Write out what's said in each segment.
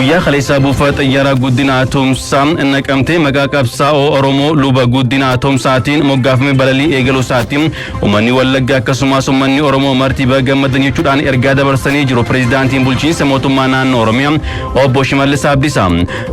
guyyaa khaleessa buufata xiyyaara guddina atomsaa naqamtee maqaa qabsaa'oo Oromoo luba guddina atomsaatiin moggaafame balalii eegaluu isaatiin uummanni Wallaggaa akkasumas uummanni Oromoo marti bagammadan jechuudhaan ergaa dabarsanii jiru. Pireezidaantiin bulchiinsa mootummaa naannoo Oromiyaa obbo Shimallis Abdiisaa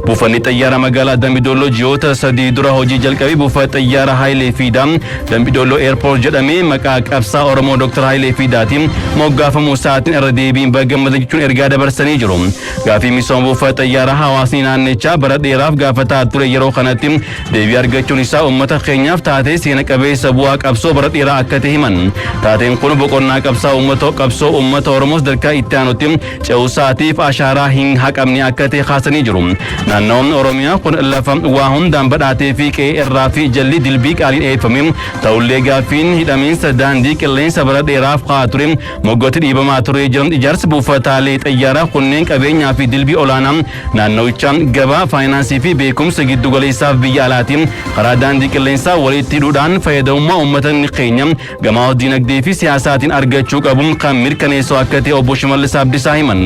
buufanni xiyyaara magaalaa Dambidolloo ji'oota sadii dura hojii jalqabee buufata xiyyaara Haayilee Fiidaa Dambidolloo Airport jedhamee maqaa qabsaa Oromoo Dr. Haayilee Fiidaatiin moggaafamuu isaatiin irra deebiin bagammadan jechuun ergaa dabarsanii jiru. Gaafii misooma buufata xiyyaara hawaasni naannichaa bara dheeraaf gaafataa ture yeroo kanatti deebii argachuun isaa uummata keenyaaf taatee seena qabeessa bu'aa qabsoo bara dheeraa akka ta'e himan. Taateen kun boqonnaa qabsoo uummata Oromoos darkaa itti aanutti ce'uusaatiif ashaaraa hin haqamne akka ta'e kaasanii jiru. Naannoon Oromiyaa kun lafa waa hundaan badhaatee fi qe'ee irraa fi jalli dilbii qaaliin eeffame ta'ullee gaafiin hidhamiinsa daandii qilleensa bara dheeraaf haa ture moggootti dhiibamaa ture jiran ijaarsa buufataalee xiyyaaraa kunneen qabeenyaa fi dilbii olaanaa naannawichaan gabaa faayinaansii fi beekumsa giddu galeessaaf biyya alaatiin karaa daandii qilleensaa walitti hidhuudhaan fayyadamummaa uummatni keenya gamaa dinagdee fi siyaasaatiin argachuu qabu kan mirkaneessu akka ta'e obbo Shimallis Abdiisaa himan.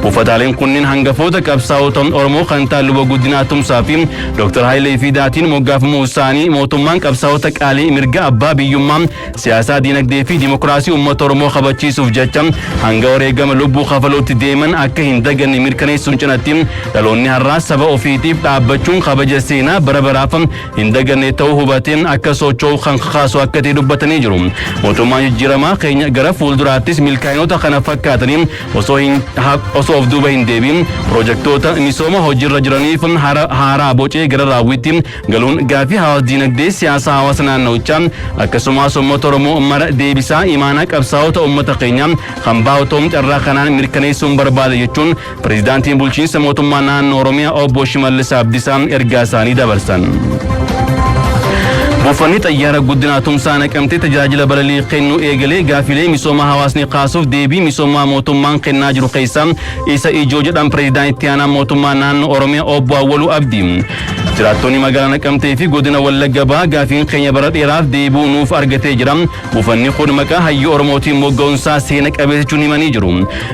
Buufataaleen kunneen hangafoota qabsaa'ota Oromoo kan ta'an luba guddina atomsaa fi Dr. Haayilee Fiidaatiin moggaafamuu isaanii mootummaan qabsaa'ota qaalii mirga abbaa biyyummaa siyaasaa dinagdee fi dimokiraasii uummata Oromoo kabachiisuuf jecha hanga wareegama lubbuu kafaluutti deeman akka hin daganne mirkaneessuun cinatti dhaloonni har'aa saba ofiitiif dhaabbachuun kabaja seenaa bara baraaf hin daganne ta'uu hubateen akka socho'u kan kakaasu akka ta'e dubbatanii jiru. Mootummaan jijjiiramaa keenya gara fuulduraattis milkaa'inoota kana fakkaatanii osoo of duuba hin deebiin piroojektota misooma hojiirra jiraniif haaraa bocee gara raawwitti galuun gaafii hawaasa dinagdee siyaasa hawaasa naannawichaa akkasumas uummata Oromoo mara deebisaa imaanaa qabsaa'ota uummata keenya kan baa'otoom carraa kanaan mirkaneessuun barbaada jechuun pireezidaantiin bulchiinsa mootummaa naannoo Oromiyaa obbo Shimallis Abdiisaa ergaa isaanii dabarsan. Buufanni xiyyaara guddina atomsaa naqamtee tajaajila balalii kennuu eegalee gaafilee misooma hawaasni kaasuuf deebii misoomaa mootummaan kennaa jiru keessaa isa ijoo jedhan pireezidaantii itti aanaa mootummaa naannoo Oromiyaa obbo Awwaluu Abdii. Jiraattonni magaalaa Naqamtee fi godina Wallagga Bahaa gaafiin keenya bara dheeraaf deebii nuuf argatee jira. Buufanni kun maqaa hayyuu Oromootiin mogga'uunsaa seena qabeessachuun himanii jiru.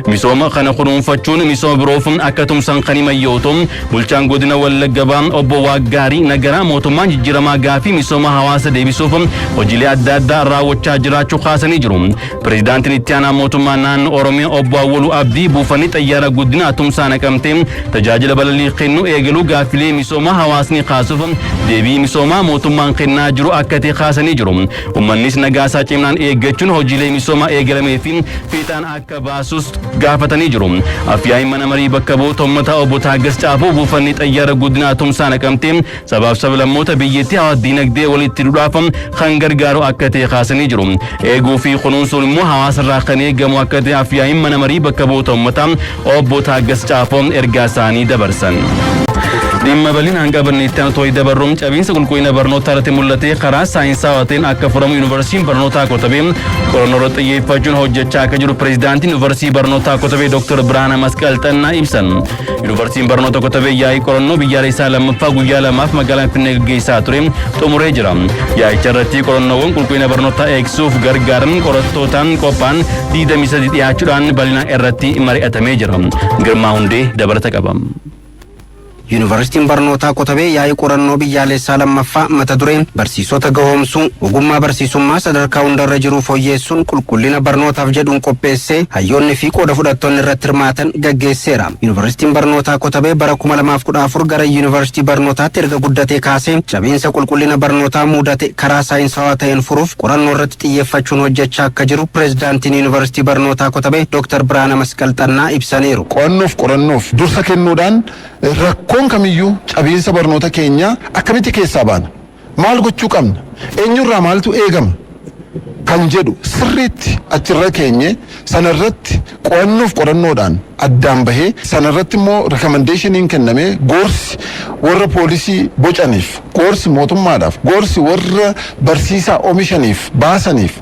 Misooma kana kunuunfachuun misooma biroof akka tumsan kan himan yoo ta'u bulchaan godina Wallagga Bahaa obbo Waaggaarii Nagaraa mootummaan jijjiiramaa gaafii misooma hawaasa deebisuuf hojiilee adda addaa raawwachaa jiraachuu kaasanii jiru. Pireezidaantiin itti aanaa mootummaa naannoo Oromiyaa obbo Awwaluu Abdii buufanni xiyyaara guddina atomsaa naqamtee tajaajila balalii kennuu eegaluu gaafilee misooma hawaasni kaasuuf deebii misoomaa mootummaan kennaa jiru akka ta'e kaasanii jiru. Uummannis nagaasaa cimnaan eeggachuun hojiilee misoomaa eegalamee fi fiixaan akka baasus gaafatanii jiru. Afyaa'in mana marii bakka bu'oota uummataa obbo Taaggas Caafoo buufanni xiyyaara guddina atomsaa naqamtee sabaaf sablammoota biyyattii hawaasa dinagdee walitti hidhuudhaaf kan gargaaru akka ta'e kaasanii jiru. Eeguu fi kunuunsuun immoo hawaasarraa kan eegamu akka ta'e afyaa'in mana marii bakka bu'oota uummataa obbo Taaggas Caafoo ergaa isaanii dabarsan. Dhimma bal'ina hanga barneetti aanutti dabarruun cabiinsa qulqullina barnootaa irratti mul'atee karaa saayinsawaatiin akka furamu yuunivarsiitiin barnootaa Kotabee qorannoo irratti xiyyeeffachuun hojjechaa akka jiru pireezidaantiin yuunivarsiitii barnootaa Kotabee Dr. Birhaana Masqal Xannaa ibsan. Yuunivarsiitiin barnoota Kotabee yaa'ii qorannoo biyyaalessaa lammaffaa guyyaa lamaaf magaalaa Finfinnee gaggeessaa ture xumuree jira. Yaa'icha irratti qorannoowwan qulqullina barnootaa eegsuuf gargaaran qorattootaan qophaan 23 dhiyaachuudhaan bal'ina irratti mari'atamee jira. Girmaa Hundee dabalata qaba. Yuunivarsiitiin barnootaa Kotabee yaa'ii qorannoo biyyaalessaa lammaffaa mata dureen barsiisota gahoomsuu ogummaa barsiisummaa sadarkaa hundarra jiru fooyyeessuun qulqullina barnootaaf jedhuun qopheessee hayyoonni fi qooda fudhattoonni irratti hirmaatan gaggeesseera. Yuunivarsiitiin barnootaa Kotabee bara 2014 gara yuunivarsiitii barnootaatti erga guddatee kaasee cabiinsa qulqullina barnootaa mudate karaa saayinsawaa ta'een furuuf qorannoo irratti xiyyeeffachuun hojjechaa akka jiru pireezidaantiin yuunivarsiitii barnootaa Kotabee Dr. Birhaana Masqal Xannaa ibsaniiru. Qorannoof dursa kennuudhaan rakkoon kamiyyuu cabiinsa barnoota keenya akkamitti keessaa baana? Maal gochuu qabna? Eenyurraa maaltu eegama? Kan jedhu sirriitti achirra keenye sanarratti qorannoodhaan addaan bahee sanarratti immoo rekommendeeshiniin kennamee gorsi warra poolisii bocaniif, gorsi mootummaadhaaf, gorsi warra barsiisaa oomishaniif baasaniif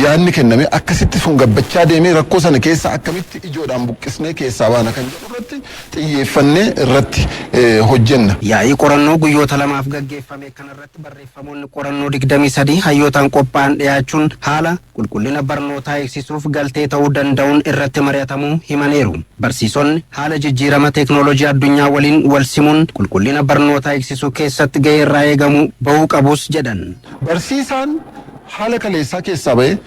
yaadni kenname akkasitti sun gabbachaa deemee rakkoo sana keessa akkamitti ijoodhaan buqqisnee keessaa baana kan jedhu irratti xiyyeeffannee irratti hojjenna. Yaa'ii qorannoo guyyoota lamaaf gaggeeffame kanarratti barreeffamoonni qorannoo 23 hayyootaan qophaa'an dhiyaachuun haala qulqullina barnootaa eegsisuuf galtee ta'uu danda'uun irratti mari'atamuu himan ibsaniiru. Barsiisonni haala jijjiirama teeknooloojii addunyaa waliin wal simuun qulqullina barnootaa eegsisuu keessatti gahee irraa eegamu bahuu qabus jedhan. Barsiisaan haala kaleessaa keessaa ba'ee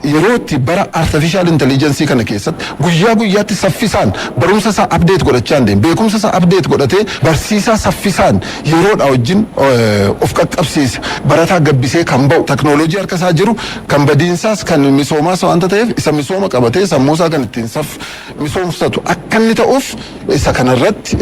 yeroo itti bara artificial intelligence kana keessatti guyyaa guyyaatti saffisaan barumsa isaa update godhachaa deemu beekumsa isaa update godhatee barsiisaa saffisaan yeroodha wajjin of qaqqabsiise barataa gabbisee kan ba'u teknooloojii harka isaa jiru kan badiinsaas kan misoomaas waanta ta'eef isa misooma qabatee sammuu isaa kan ittiin misoomsatu akka inni ta'uuf isa kanarratti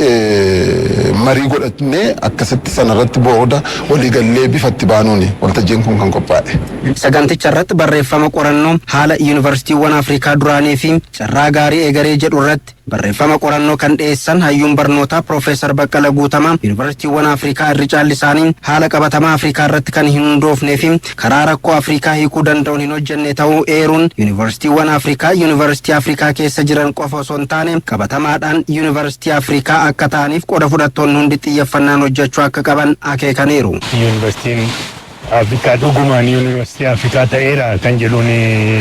marii godhatnee akkasitti sanarratti booda waliigallee bifatti baanuuni waltajjiin kun kan qophaa'e. Saganticha irratti barreeffama qorannoo haala yuunivarsiitiiwwan Afrikaa duraanii fi carraa gaarii eegaree jedhu irratti barreeffama qorannoo kan dhiyeessan hayyuun barnootaa Profeesar Baqqala Guutamaa yuunivarsiitiiwwan Afrikaa irri caalli isaanii haala qabatamaa Afrikaa irratti kan hin hundoofnee fi karaa rakkoo Afrikaa hiikuu danda'uun hin hojjenne ta'uu eeruun yuunivarsiitiiwwan Afrikaa yuunivarsiitii Afrikaa keessa jiran qofa osoo hin taane qabatamaadhaan yuunivarsiitii Afrikaa akka ta'aniif qooda fudhattoonni hundi xiyyeeffannaan hojjechuu akka qaban akeekaniiru. Afrikaa dhugumaan yuunivarsiitii Afrikaa ta'eera kan jedhuun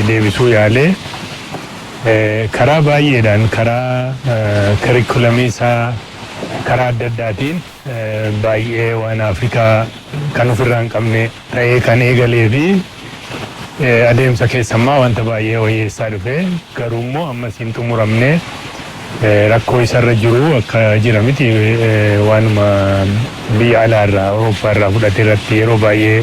deebisuu yaale karaa baay'eedhaan karaa kariikulamii isaa karaa adda addaatiin baay'ee waan Afrikaa kan ofirraa hin qabne ta'ee kan eegalee fi adeemsa keessammaa wanta baay'ee wayyeessaa dhufe garuu immoo ammas hin xumuramne rakkoo isarra jiru akka jira miti waanuma biyya alaarraa Awurooppaarraa fudhate irratti yeroo baay'ee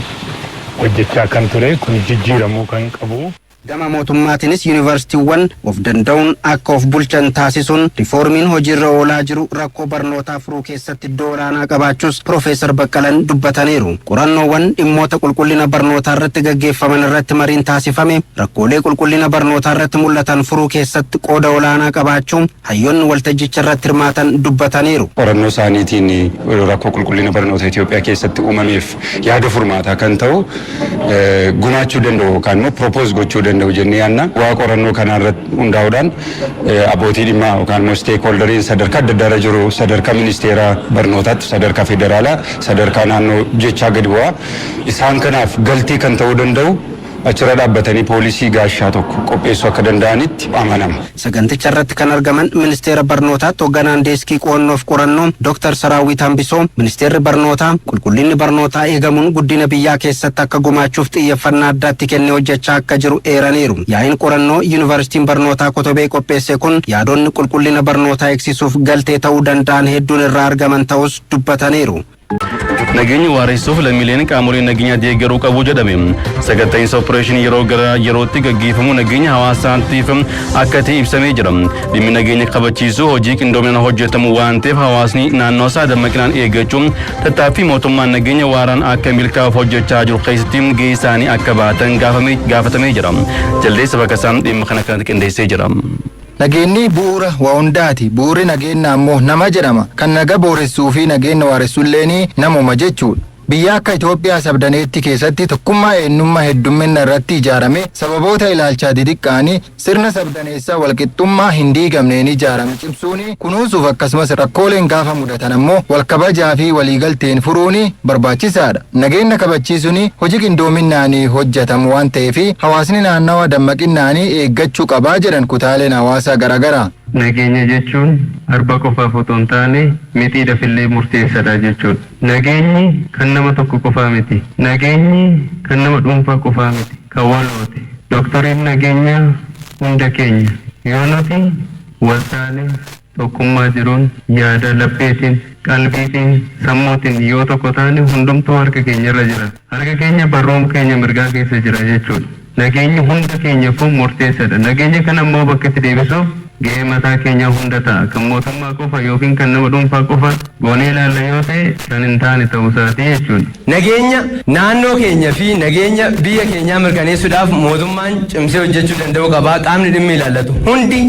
hojjechaa kan ture kun jijjiiramuu kan qabu. Gama mootummaatiinis yuunivarsiitiiwwan of danda'uun akka of bulchan taasisuun riiformiin hojiirra oolaa jiru rakkoo barnootaa furuu keessatti iddoo olaanaa qabaachuus Profeesar Baqqalan dubbataniiru. Qorannoowwan dhimmoota qulqullina barnootaa irratti gaggeeffaman irratti mariin taasifame rakkoolee qulqullina barnootaa irratti mul'atan furuu keessatti qooda olaanaa qabaachuun hayyoonni waltajjicha irratti hirmaatan dubbataniiru. Qorannoo isaaniitiin rakkoo qulqullina barnoota Itoophiyaa keessatti uumameef yaada furmaataa kan ta'u gumaachuu danda'u yookaan immoo propose gochuu danda'u jennee yaanna. Waa qorannoo kanarratti hundaa'uudhaan abbootii dhimmaa yookaan immoo stakeholderiin sadarkaa adda addaarra jiru sadarkaa ministeeraa barnootaatti sadarkaa federaalaa sadarkaa naannoo jechaa gadi bu'aa isaan kanaaf galtii kan ta'uu danda'u achirra dhaabbatanii poolisii gaashaa tokko qopheessuu akka danda'anitti amanama. Saganticha irratti kan argaman ministeera barnootaatti hoogganaan deeskii qo'annoof qorannoo Dr. Saraawwit Hambisoo ministeerri barnootaa qulqullinni barnootaa eegamuun guddina biyyaa keessatti akka gumaachuuf xiyyeeffannaa addaatti kennee hojjechaa akka jiru eeraniiru. Yaa'iin qorannoo yuunivarsiitiin barnootaa Kotobee qopheesse kun yaadonni qulqullina barnootaa eegsisuuf galtee ta'uu danda'an hedduun irraa argaman ta'us dubbataniiru. Nageenya waaressuuf lammiileen qaamolee nageenyaa deeggaruu qabu jedhame. Saganta'iinsa opereeshinii yeroo gara yerootti gaggeeffamu nageenya hawaasaatiif akka ta'e ibsamee jira. Dhimmi nageenya kabachiisuu hojii qindoominaan hojjetamu waan ta'eef hawaasni naannoo isaa dammaqinaan eeggachuun tattaaffii mootummaan nageenya waaraan akka milkaa'uuf hojjechaa jiru keessatti gahee isaanii akka baatan gaafatamee jira. Jaldeessa Bakkasaan dhimma kana kanatti qindeessee jira. Nageenyi bu'uura waa hundaati. Bu'uurri nageenya ammoo nama jedhama. Kan naga booressuu fi nageenya waaressullee namuma jechuudha. Biyya akka Itoophiyaa sabdaneetti keessatti tokkummaa eenyummaa heddumminna irratti ijaarame sababoota ilaalchaa xixiqqaanii sirna sabdaneessaa walqixxummaa hin diigamneen ijaarame cimsuun kunuunsuuf akkasumas rakkooleen gaafa mudatan ammoo walkabajaa fi waliigalteen furuun barbaachisaadha. Nageenya kabachiisuun hojii qindoominaanii hojjetamu waan ta'eef hawaasni naannawa dammaqinnaanii eeggachuu qabaa jedhan kutaaleen hawaasaa garaagaraa. Nageenya jechuun arba qofaaf otoo hin taane mitiidhafillee murteessaadha jechuudha. Nageenyi kan nama tokko qofaa miti. Nageenyi kan nama dhuunfaa qofaa miti. Kan walooti. Dooktoriin nageenyaa hunda keenya. Yoo nuti waltaalee tokkummaa jiruun yaada lapheetiin qalbiitiin sammuutiin yoo tokko taane hundumtuu harka keenya irra jira. Harka keenya barruun keenya mirgaa keessa jira jechuudha. Nageenyi hunda keenyaafuu murteessaadha. Nageenya kana immoo bakka itti deebisuuf gahee mataa keenya hunda ta'a. Kan mootummaa qofa yookiin kan nama dhuunfaa qofa goonee ilaalla yoo ta'e kan hin taane ta'uu isaati jechuudha. Nageenya naannoo keenya fi nageenya biyya keenyaa mirkaneessuudhaaf mootummaan cimsee hojjechuu danda'u qaba. Qaamni dhimmi ilaallatu hundi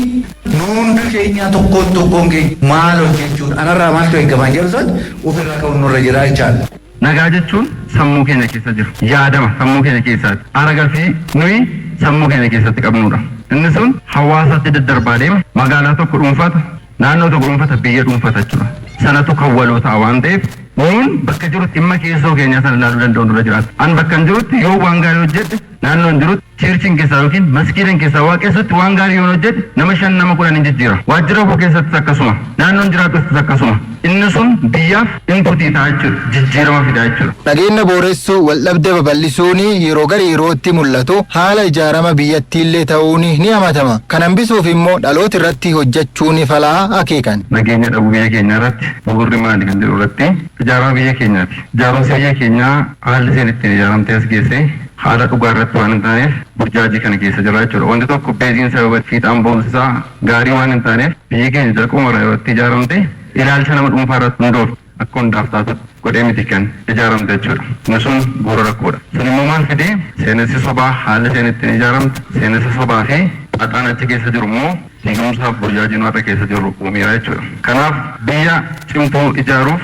hundi keenya tokkoon keenya maal hojjechuudha. Anarraa maaltu eeggamaa jiru san ofirraa ka'uun nurra jira jechaadha. Nagaa jechuun sammuu keenya keessa jiru. Yaadama sammuu keenya keessaati. Aragalfii nuyi sammuu keenya keessatti qabnudha. Inni sun hawaasatti daddarbaa deema. Magaalaa tokko dhuunfata, naannoo tokko dhuunfata, biyya dhuunfata jechuudha. Sanatu kan waloo ta'a waan ta'eef nuun bakka jirutti dhimma keessoo keenya sana ilaaluu danda'u nurra jiraata. An bakka hin jirutti yoo waan gaarii hojjedhe naannoon jirutti cheerchiin keessaa yookiin maskiidan keessaa waaqessatti waan gaarii yoo hojjete nama 5 nama 10 hin jijjiira. Waajjira koo keessattis akkasuma naannoon jiraatuttis akkasuma inni sun biyyaaf inputii ta'a jechuudha, jijjiirama fidaa jechuudha. Nageenya booressuu waldhabdee babal'isuun yeroo gara yerootti mul'atu haala ijaarama biyyattiillee ta'uun ni hamatama. Kan hambisuuf immoo dhaloota irratti hojjechuun falaa akeekan. Nageenya dhabuu biyya keenya irratti bu'uurri maali kan jedhu irratti ijaarama biyya keenyaati. Ijaarumsi biyya keenyaa haalli isheen ittiin ijaaramtee as geesse haala dhugaa irratti waan hin taaneef burjaajii kana keessa jira jechuudha. Wanti tokko beeziin sababa fiixaan boonsisaa gaarii waan hin taaneef biyyi keenya jalquma irratti ijaaramte ilaalcha nama dhuunfaa irratti hundoofte akka hundaaf taatu godhee miti kan ijaaramte jechuudha. Inni sun bu'uura rakkoodha. Sun immoo maal fidee seenessi sobaa haalli isheen ittiin ijaaramte seenessi sobaa fi haxaan achi keessa jiru immoo eegumsaaf burjaajiin warra keessa jiru uumeera jechuudha. Kanaaf biyya cimtuu ijaaruuf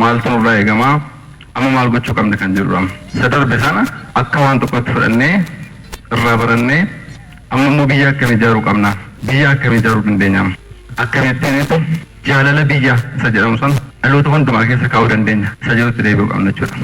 maaltu nurraa eegamaa amma maal gochuu qabna kan jedhudha. Sadarbe sana akka waan tokkotti fudhannee irraa barannee amma immoo biyya akkam ijaaruu qabna, biyya akkam ijaaruu dandeenya, akkamittiinitu jaalala biyya isa jedhamu sana dhaloota hundumaa keessa kaa'uu dandeenya isa jedhutti deebi'uu qabna jechuudha.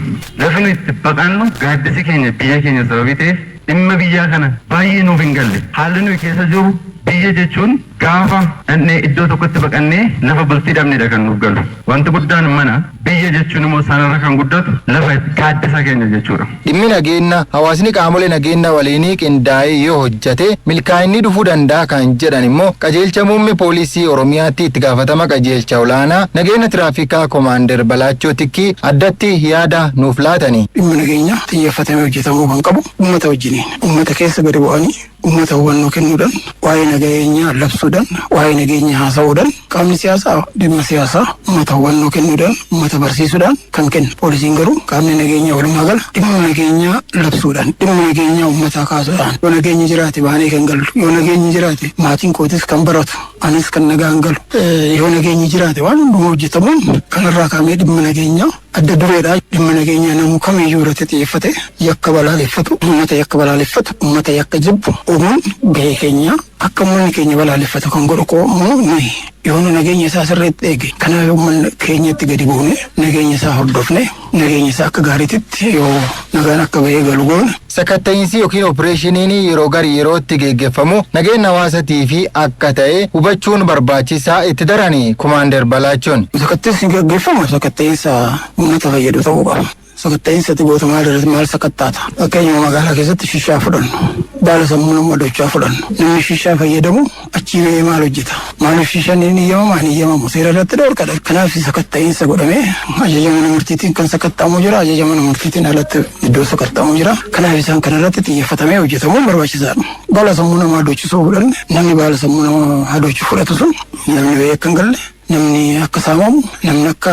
Lafi nuyi itti baqannu gaaddisi keenya biyya keenya sababii ta'eef dhimma biyyaa kana baay'ee nuuf hin galle. Haalli nuyi keessa jiru biyya jechuun gaafa dhannee iddoo tokkotti baqannee lafa bultii dhabnedha kan nuuf galu. Wanti guddaan mana biyya jechuun immoo sanarra kan guddatu lafa gaaddisa keenya jechuudha. Dhimmi nageenya hawaasni qaamolee nageenya waliinii qindaa'ee yoo hojjate milkaa'inni dhufuu danda'a kan jedhan immoo qajeelcha muummee poolisii Oromiyaatti itti gaafatama qajeelcha olaanaa nageenya tiraafikaa Komaander Balaachoo Tikkii addatti yaada nuuf laatanii. Dhimma nageenya xiyyeeffatamee hojjetamuu kan qabu uummata wajjiniin uummata keessa gadi bu'anii uummata hubannoo kennuudhaan waa'ee nageenyaa labsuudhaan waa'ee nageenyaa haasa'uudhaan qaamni siyaasaa dhimma siyaasaa uummata hubannoo kennuudhaan uummata barsiisuudhaan kan kennu. Poolisiin garuu qaamni nageenyaa walumaa gala dhimma nageenyaa labsuudhaan dhimma nageenyaa uummataa kaasuudhaan yoo nageenyi jiraate baanee kan galu yoo nageenyi jiraate maatiin kootis kan baratu anis kan nagaan galu yoo nageenyi jiraate waan hundumaa hojjetamuun kanarraa kaamee dhimma nageenyaa adda dureedha. Dhimma nageenyaa namuu kamiyyuu irratti xiyyeeffate yakka balaaleffatu uummata yakka jibbu uumuun gahee keenya akka uummanni keenya balaaleffatu kan godhu qoommoo nuyi yoo nageenya isaa sirriitti eege kanaaf uummanni keenyatti gadi buune nageenya isaa hordofne nageenya isaa akka gaariititti yoo nagaan akka bahee galu goone. Sakatta'iinsi yookiin opereeshiniin yeroo gara yerootti geggeeffamu nageenya hawaasatii fi akka ta'e hubachuun barbaachisaa itti darani Komaander Balaachoon. Sakatta'iinsi geggeeffamu sakatta'iinsa uummata fayyadu ta'uu qaba. Sakatta'iinsatti goota maal sakattaata? Fakkeenyaaf magaalaa keessatti shishaa fudhannu. Baala sammuu nama dochaa fudhannu. Namni shishaa fayyadamu achii ba'ee maal hojjeta? Maaliif shishaan inni eeyyamamaa hin eeyyamamu? Seera irratti dhorkadha. Kanaaf sakatta'iinsa godhamee ajaja mana murtiitiin kan sakatta'amu jira. Ajaja mana murtiitiin alatti iddoo sakatta'amu jira. Kanaaf isaan kanarratti xiyyeeffatamee hojjetamuun barbaachisaadha. Baala sammuu namaa dochisuu fudhanne namni baala sammuu namaa hadochi fudhatu sun namni ba'ee akka hin galle namni akka saamamu namni akka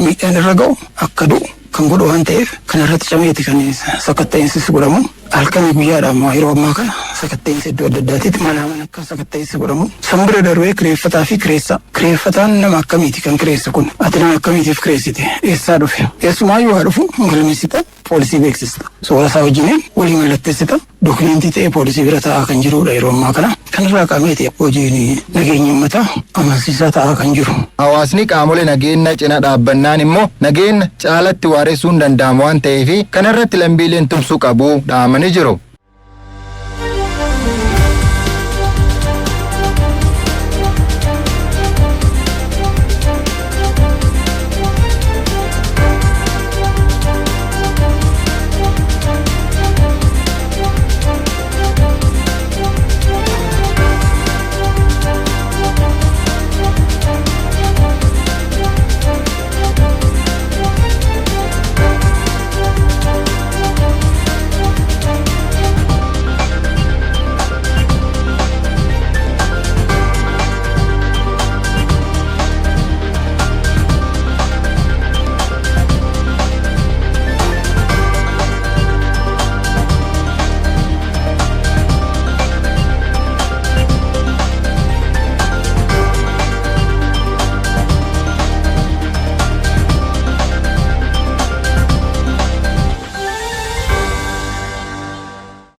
miidhaan irra ga'u akka du'u kan godhu waan ta'eef kanarratti cameeti kan sakatta'iinsis godhamu. Halkanii guyyaadhaan yeroo ammaa kana sakatta'iinsa iddoo adda addaatitti mana akka sakatta'iinsa godhamu. Sanbira darbee kireeffataa fi kireessa. Kireeffataan nama akkamiiti kan kireessa kun? Ati nama akkamiitiif kireessite? Eessaa dhufe? Eessumaayyuu haa dhufu galmeessita poolisii beeksista. Soora isaa wajjiniin walii mallatteessita. Dokumentii ta'ee poolisii bira taa'aa kan jirudha yeroo ammaa kana. Kanarraa qaamee hojiin nageenya uummataa amansiisaa taa'aa kan jiru. Hawaasni qaamolee nageenya cina dhaabbannaan immoo nageenya caalatti waaressuun danda'amu waan ta'eef kanarratti lammiileen tumsuu qabu dhaamanii jiru.